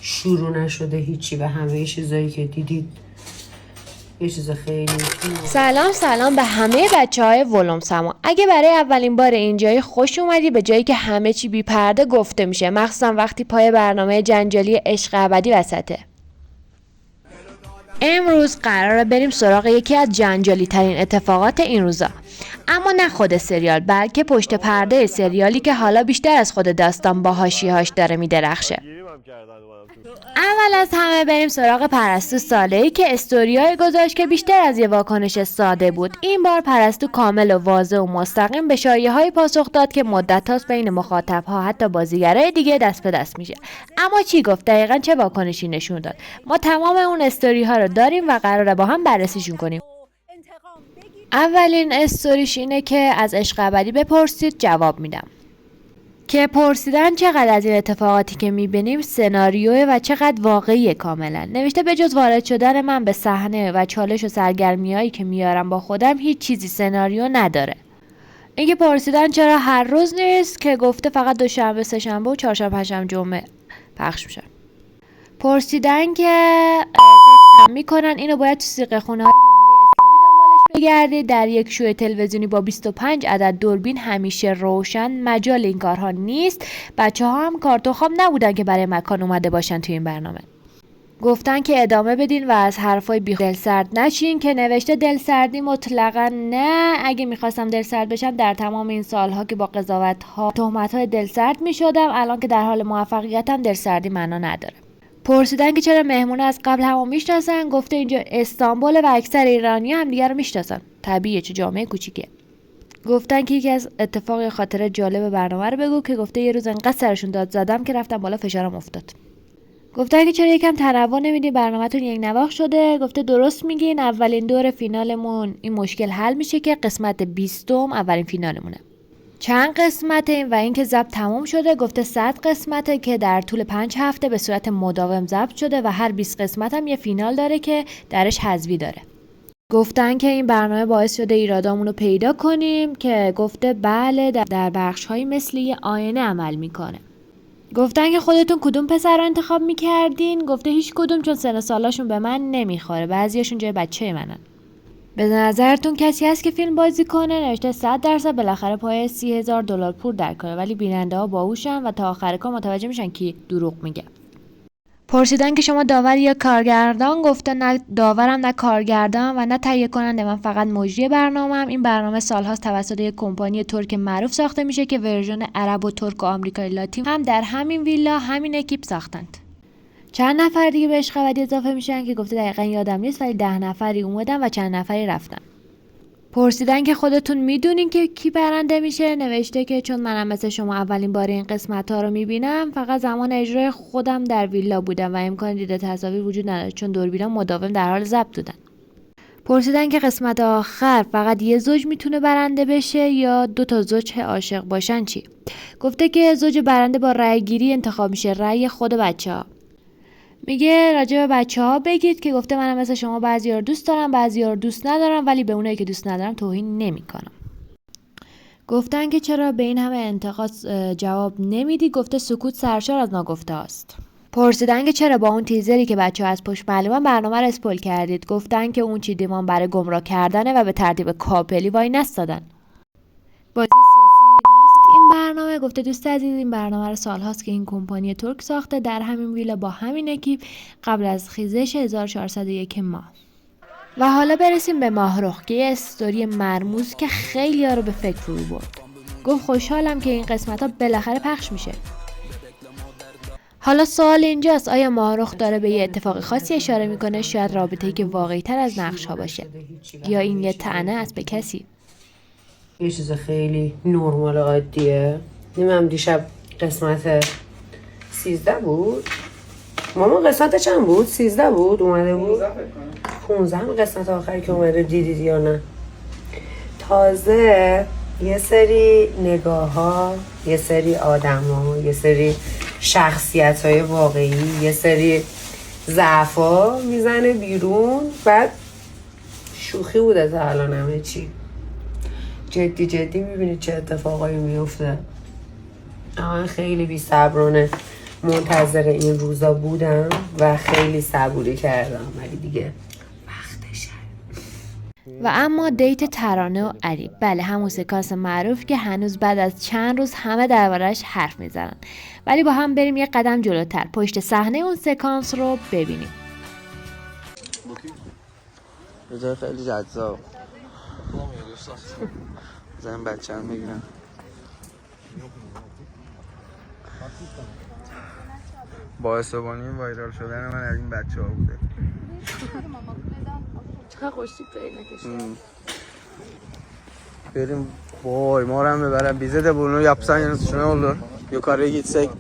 شروع نشده هیچی و همه چیزایی که دیدید یه چیز خیلی سلام به همه بچه‌های ولوم سما. اگه برای اولین بار اینجایی خوش اومدی به جایی که همه چی بی پرده گفته میشه، مخصوصا وقتی پای برنامه جنجالی عشق ابدی وسطه. امروز قراره بریم سراغ یکی از جنجالی ترین اتفاقات این روزا، اما نه خود سریال بلکه پشت پرده سریالی که حالا بیشتر از خود داستان با حاشیه‌هاش داره میدرخشه. اول از همه بریم سراغ پرستو صالحی که استوریای گذاشت که بیشتر از یه واکنش ساده بود. این بار پرستو کامل و واضح و مستقیم به شایعه‌های پاسخ داد که مدت‌هاست بین مخاطب‌ها حتی بازیگرای دیگه دست به دست میشه. اما چی گفت؟ دقیقاً چه واکنشی نشون داد؟ ما تمام اون استوری‌ها رو داریم و قراره با هم بررسیشون کنیم. اولین استوریش اینه که از عشق ابدی بپرسید جواب میدم. که پرسیدن چقدر از این اتفاقاتی که میبینیم سناریوه و چقدر واقعیه کاملا. نوشته به جز وارد شدن من به صحنه و چالش و سرگرمیایی که میارم با خودم هیچ چیزی سناریو نداره. اینکه پرسیدن چرا هر روز نیست که گفته فقط دوشنبه، سه‌شنبه و چهارشنبه، پنجشنبه، جمعه پخش میشه. پرسیدن که فکر میکنن اینو باید تو سیغه خونه‌های بگردید در یک شو تلویزیونی با 25 عدد دوربین همیشه روشن، مجال این کارها نیست. بچه‌ها هم کارت و خواب نبودن که برای مکان اومده باشن توی این برنامه. گفتن که ادامه بدین و از حرفای بی دلسرد نشین که نوشته دلسردی مطلقا نه. اگه میخواستم دلسرد بشم در تمام این سالها که با قضاوت‌ها تهمت‌های دلسرد میشدم، الان که در حال موفقیتم دلسردی معنا نداره. پرسیدن که چرا مهمونه از قبل همو میشناسن، گفته اینجا استانبول و اکثر ایرانی هم دیگه رو میشناسن، طبیعیه چه جامعه کوچیکه. گفتن که یکی از اتفاق خاطره جالب برنامه رو بگو که گفته یه روز انقدر سرشون داد زدم که رفتم بالا فشارم افتاد. گفتن که چرا یکم تنوع نمیدین برنامه‌تون یک نواخت شده، گفته درست میگین، اولین دور فینالمون این مشکل حل میشه که قسمت 20 اولین فینالمونه. چند قسمت این و اینکه ضبط تموم شده، گفته 100 قسمته که در طول 5 هفته به صورت مداوم ضبط شده و هر 20 قسمت هم یه فینال داره که درش حذفی داره. گفتن که این برنامه باعث شده ایرادامون رو پیدا کنیم که گفته بله در بخش‌هایی مثل یه آینه عمل میکنه. گفتن که خودتون کدوم پسر رو انتخاب میکردین، گفته هیچ کدوم چون سن و سالاشون به من نمیخوره، بعضیاشون جای بچه منن. به نظرتون کسی هست که فیلم بازی کنه؟ نوشته 100% بالاخره پای $30,000 پول در کنه، ولی بیننده ها باهوشن و تا آخر کار متوجه میشن کی دروغ میگه. پرسیدن که شما داور یا کارگردان، گفته نه داورم نه کارگردان و نه تهیه کننده، من فقط مجری برنامه‌ام. این برنامه سالهاست توسط یک کمپانی ترک معروف ساخته میشه که ورژن عرب و ترک و آمریکایی لاتین هم در همین ویلا همین اکیپ ساختند. چند نفر دیگه به عشق ابدی اضافه میشن که گفته دقیقاً یادم نیست، ولی 10 نفری اومدن و چند نفری رفتن. پرسیدن که خودتون میدونین که کی برنده میشه، نوشته که چون منم مثل شما اولین بار این قسمت ها رو میبینم، فقط زمان اجرای خودم در ویلا بودم و امکان دید تصاویر وجود نداره چون دوربینم مداوم در حال ضبط بودن. پرسیدن که قسمت آخر فقط یه زوج میتونه برنده بشه یا 2 زوج عاشق باشن چی؟ گفته که زوج برنده با رأی گیری انتخاب میشه، رأی خود بچه‌ها. میگه راجع به بچه‌ها بگید که گفته منم مثل شما بعضی‌ها رو دوست دارم بعضی‌ها رو دوست ندارم، ولی به اونایی که دوست ندارم توهین نمی‌کنم. گفتن که چرا به این همه انتقاد جواب نمیدی، گفته سکوت سرشار از ناگفته است. پرسیدن که چرا با اون تیزری که بچه‌ها از پشت معلومه برنامه رو اسپویل کردید، گفتن که اون چیدمان برای گمراه کردنه و به ترتیب کاپلی وای نستادن. بازی این برنامه، گفته دوست عزیز این برنامه رو سالهاست که این کمپانی ترک ساخته در همین ویلا با همین اکیپ قبل از خیزش 1401 ماه. و حالا برسیم به ماهرخ که یه استوری مرموز که خیلی ها رو به فکر فرو برد. گفت خوشحالم که این قسمت ها بالاخره پخش میشه. حالا سوال اینجاست، آیا ماهرخ داره به یه اتفاق خاصی اشاره میکنه، شاید رابطه‌ای که واقعی تر از نقش ها باشه، یا این یه طعنه است به کسی؟ یه چیز خیلی نرمال عادیه. نمیدونم دیشب قسمت 13 بود. ماما قسمت چند بود؟ 13 بود اومده بود. 15 قسمت آخری که اومده دیدید یا نه؟ تازه یه سری نگاه ها، یه سری آدم ها، یه سری شخصیت های واقعی، یه سری ضعف ها میزنه بیرون. بعد شوخی بوده تا الان همه چی. جدی میبینید چه اتفاقایی میفته. اما خیلی بی صبرانه منتظر این روزا بودم و خیلی صبوری کردم، ولی دیگه وقتشه. و اما دیت ترانه و علی، بله همون سکانس معروف که هنوز بعد از چند روز همه دربارش حرف میزنن. ولی با هم بریم یه قدم جلوتر پشت صحنه اون سکانس رو ببینیم. بجای خیلی جذاب زن بچه هم میگیرم. باعث بانی وایرال شدن من از این بچه ها بوده. چقدر خوشتیپ نکشیم بریم vay moram beberen bize de bunu yapsan yanısı şuna olur. Yukarıya gitsek.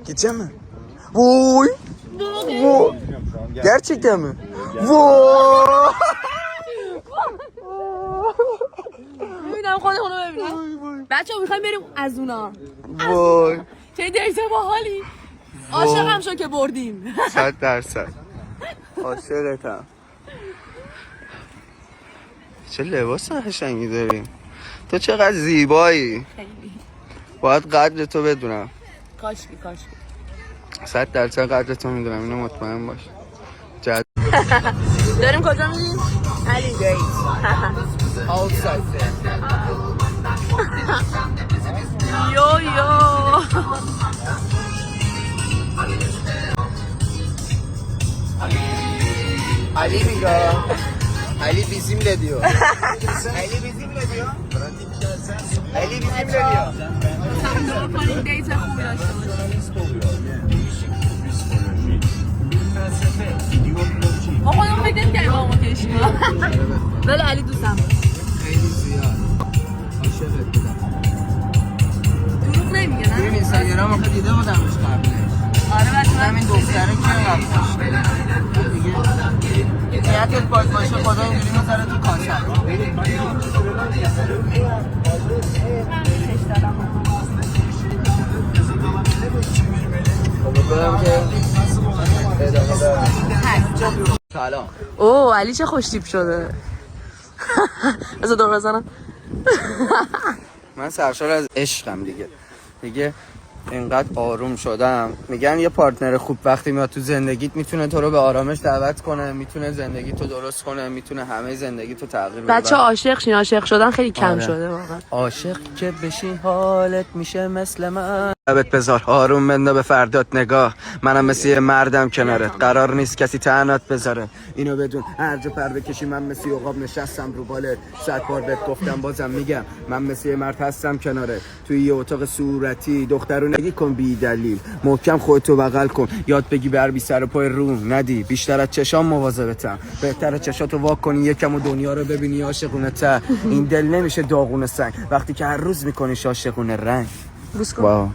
Gideceğim mi? Vay! Vay! Gerçekten mi? Vay! ببینم خودمونو ببینم. بچه‌ها می‌خوایم بریم از اونا. Vay! چه دیت باحالی. عاشقم شو که بردیم. 100%. عاشقتم. چه لباس قشنگی داریم. تو چقدر زیبایی. باید قدر تو بدونم. کاشکی 100% قدر تو میدونم، اینو مطمئن باش. داریم کجا میریم؟ علی دیت. Yo. Ali میگه Ali bizimle diyor. Ali bizimle diyor. Ali bizimle diyor. کنیم دیت خوبی داشته باشیم. ما خودمون فکر نمی‌کردیم با ما کشیم. ولی علی دوستم داشت. خیلی زیاد. عاشقت بودم. دروغ نمیگه نه؟ این اینستاگرام آخه دیده بودمش قبلش. آره بچه‌ها همین دختره که رفتش. دیگه نیتت باز باشه خدا اینجوری میذاره تو کاسه. امیدوارم که ادامه داره. سلام. اوه علی چه خوش تیپ شده. بذار دور بزنم. من سرشار از عشقم دیگه اینقدر آروم شدم. میگن یه پارتنر خوب وقتی میاد تو زندگیت میتونه تو رو به آرامش دعوت کنه، میتونه زندگی تو درست کنه، میتونه همه زندگی تو تغییر بده. بچه عاشق شین، عاشق شدن خیلی کم آره. شده واقعا. عاشق که بشی حالت میشه مثل من. لبت بذار آروم بنده به فردات نگاه، منم مثل یه مردم کنارت، قرار نیست کسی تنهات بذاره، اینو بدون هر جا پر بکشی من مثل عقاب نشستم رو بالت، 100 بار بهت گفتم بازم میگم من مثل یه مرد هستم کنارت، توی یه اتاق صورتی دخترو نگی کن بی دلیل، محکم خودتو بغل کن، یاد بگی بر بی سر و پای رو ندی، بیشتر از چشام مواظبتم، بهتره چشاتو وا کنی یکم و دنیا رو ببینی عاشقونه ته، این دل نمیشه داغونه سنگ وقتی که هر روز میکنیش عاشقونه رنگ. واو.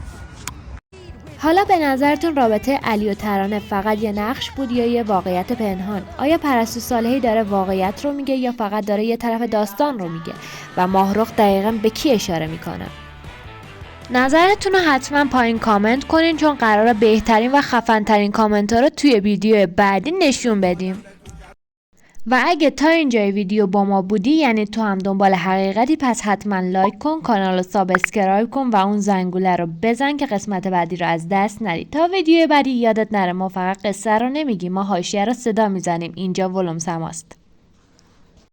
حالا به نظرتون رابطه علی و ترانه فقط یه نقش بود یا یه واقعیت پنهان؟ آیا پرستو صالحی داره واقعیت رو میگه یا فقط داره یه طرف داستان رو میگه؟ و ماهرخ دقیقاً به کی اشاره میکنه؟ نظرتون رو حتما پایین کامنت کنین چون قراره بهترین و خفن‌ترین کامنت ها رو توی ویدیو بعدی نشون بدیم. و اگه تا اینجای ویدیو با ما بودی یعنی تو هم دنبال حقیقتی، پس حتما لایک کن، کانال رو سابسکرایب کن و اون زنگوله رو بزن که قسمت بعدی رو از دست ندی. تا ویدیو بعدی یادت نره ما فقط قصه رو نمیگیم، ما حاشیه رو صدا میزنیم. اینجا ولوم سماست.